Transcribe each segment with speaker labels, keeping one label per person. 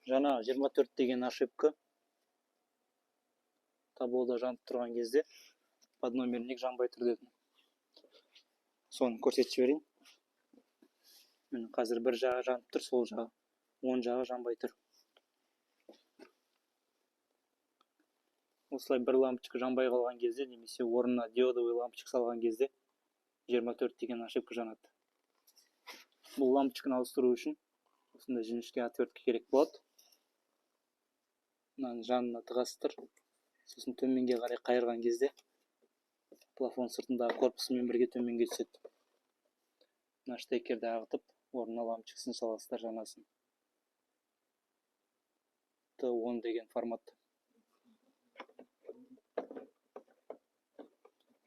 Speaker 1: Жана 24 деген ошибка таблода жанып турган кезде под номерник жанбай тур дедим. Соны көрсөтүп берейин. Мына азыр бир жагы жанып тур, сол жагы, оң жагы жанбай тур. Осылай bir лампочка жанбай калган кезде немесе орнуна диодовый лампочка салган кезде 24 деген ошибка жанат. Бул лампочканы ауыстыруу үчүн осындай жинишке отвертка керек болот. Мынаны жанына тыгасыздар. Сосын төменге карай кайырган кезде плафон сыртындагы корпусу менен бирге төменге түшөт. Мына штекерди агытып, орнуна лампочкасын саласыздар, жанасын. Т10 деген формат.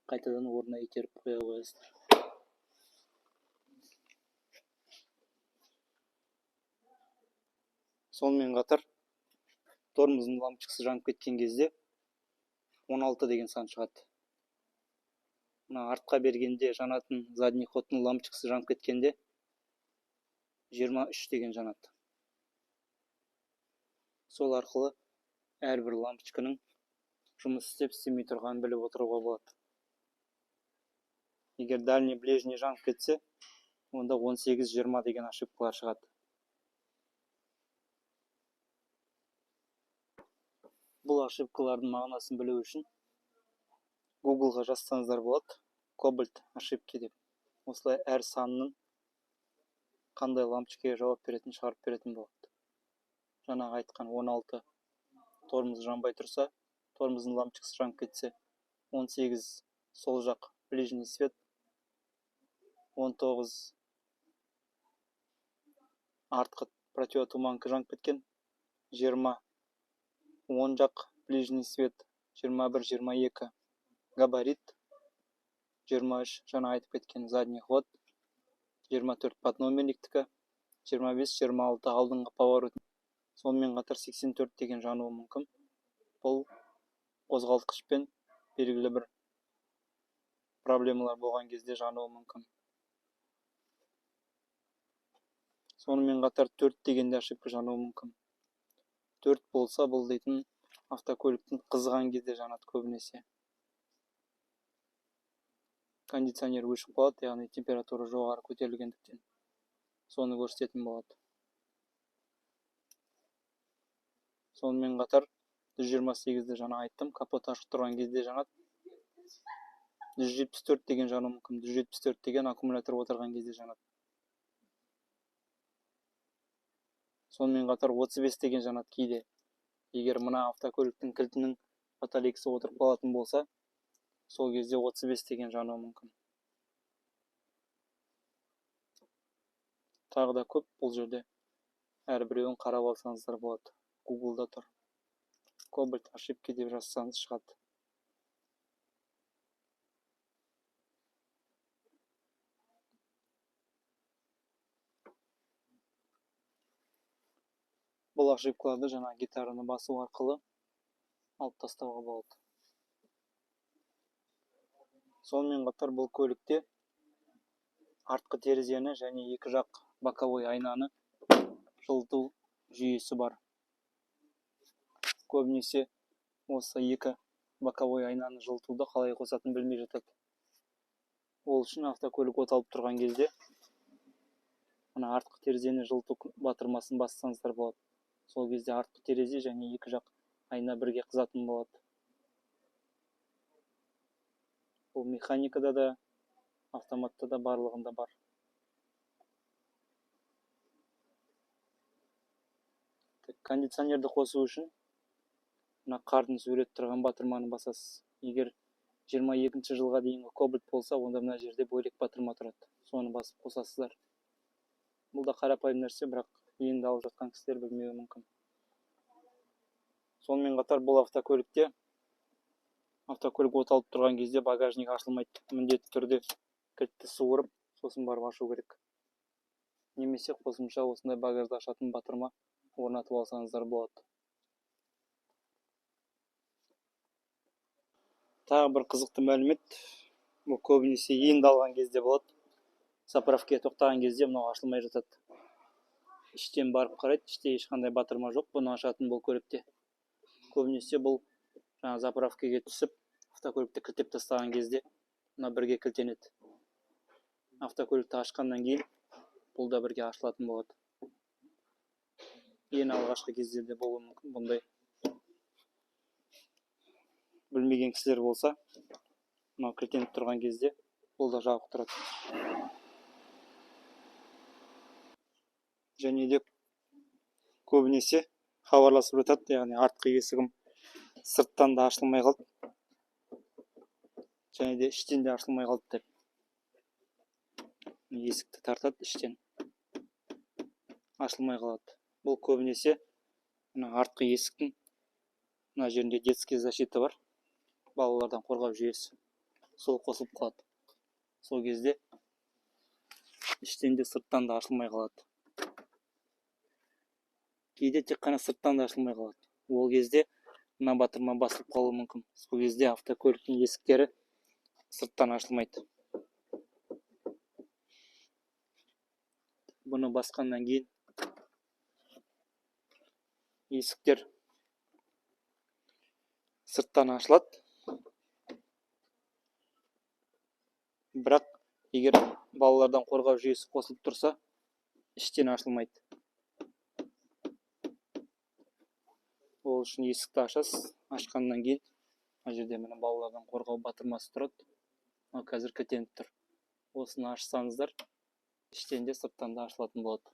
Speaker 1: Кайтадан орнуна итерип кое коесуздар. Сонымен катар тормоздун лампочкасы жанып кеткен кезде 16 деген сан чыгат. Мына артка бергенде жанатын задний ходдун лампочкасы жанып кеткенде 23 деген жанат. Сол аркылуу ар бир лампочканын жумуш істеп истемей турганын билип отурууга болот. Эгер дальний ближний жанып кетсе, онда 18-20 деген ошибкалар чыгат. Бул ошибкалардын маанасын билүү үчүн Google'га жазсаңыздар болот. Cobalt ошибки деп. Осылай ар санынын кандай лампочкага жооп беретин чыгарып беретин болот. Жанагы айткан 16 тормоз жанбай турса, тормоздун лампочкасы жанып кетсе, 18 сол жак ближний свет, 19 арткы противотуманка жанып кеткен, 20 оң жак ближний свет, 21-22 габарит, 23 жана айтып кеткен задний ход, 24 подномерниктики, 25-26 алдыңкы поворот. Сонымен катар 84 деген жануу мүмкүн. Бул козголткучпен белгилүү бир проблемалар болгон кезде жануу мүмкүн. Сонымен катар 4 дегенде ошибка жануу мүмкүн. 4 болса, бул дейтин автокөлүктүн кызыган кезде жанат көбүнесе. Кондиционер өчүп калат, яғни температура жогору көтөрүлгөндүктөн. Сону көрсөтөтүн болот. Сонымен катар 128-де жана айттым, капот ачык турган кезде жанат. 174 деген жануу мүмкүн. 174 деген аккумулятор отурган кезде жанат. Сонымен катар 35 деген жанат кийде. Эгер мына автокөлүктүн килтинин батарейкасы отуруп калатын болса, сол кезде 35 деген жануу мүмкүн. Тагы да көп бул жерде. Ар бирөөнүн карап алсаңыздар болот. Google'да тур. Cobalt ошибки деп жазсаңыз чыгат. Бул ошибкаларды жана гитараны басуу аркылуу алып тастауга болот. Сонымен катар бул көлүктө арткы терезени және эки жак боковой айнаны жылытуу жүйөсү бар. Көбүнесе осы эки боковой айнаны жылытууду калай косатын билмей жатат. Ол үчүн автокөлүк от алып турган кезде мына арткы терезени жылытуу батырмасын бассаңыздар болот. Сол кезде арткы терезе және эки жак айна бирге кызатын болот. Бул механикада да, автоматта да барлыгында бар. Кондиционерди косуу үчүн мына кардын сүрөтү турган батырманы басасыз. Эгер 22-жылга дейинки Cobalt болса, онда мына жерде бөлек батырма турат. Сону басып косасыздар. Бул да карапайым нерсе, бирок энди алып жаткан кишилер билмеуи мүмкүн. Сонымен катар бул автокөлүктө автокөлүк от алып турган кезде багажник ачылмайт. Міндетті түрдө кілтті суырып, сосын барып ашу керек. Немесе косумча осындай багажды ашатын батырма орнатып алсаңыздар болот. Тағы бір қызықты мәлімет, бұл көбінесе енді алған кезде болот. Заправкаға тоқтаған кезде мынау ашылмай жатат. іштен барып қарайды, іште ешқандай батырма жоқ. Бұны ашатын бұл көлікте. Көбінесе бұл жаңа заправкаға түсіп, автокөлікті кілттеп тастаған кезде мына бірге кілттенеді. Автокөлікті ашқаннан кейін бұл да бірге ашылатын болады. Ең алғашқы кездерде болуы мүмкін бұндай. Білмеген кісілер болса, мынау кілттеніп тұрған кезде бұл да жабық тұрады. Және де көбінесе хабарласып жатады, яғни артқы есігім сырттан да ашылмай қалды, және де іштен де ашылмай қалды деп. Есікті тартады, іштен ашылмай қалады. Бұл көбінесе артқы есіктің мына жерінде детский защита бар, балалардан қорғау жүйесі. Сол қосылып қалады. Сол кезде іштен де сырттан да ашылмай қалады. Кейде тек қана сырттан да ашылмай қалады. Ол кезде мына батырма басылып қалуы мүмкін. Сол кезде автокөліктің есіктері сырттан ашылмайды. Бұны басқаннан кейін есіктер сырттан ашылады. Бірақ егер балалардан қорғау жүйесі қосылып тұрса, іштен ашылмайды. Ол үшін есікті ашасыз. Ашқаннан кейін мына жерде міне балалардан қорғау батырмасы тұрады. Қазір кілттеніп тұр. Осыны ашсаңыздар, іштен де сырттан да ашылатын болады.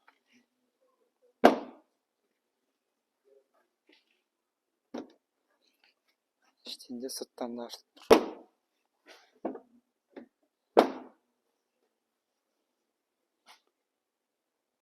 Speaker 1: Іштен де сырттан да ашылып тұр.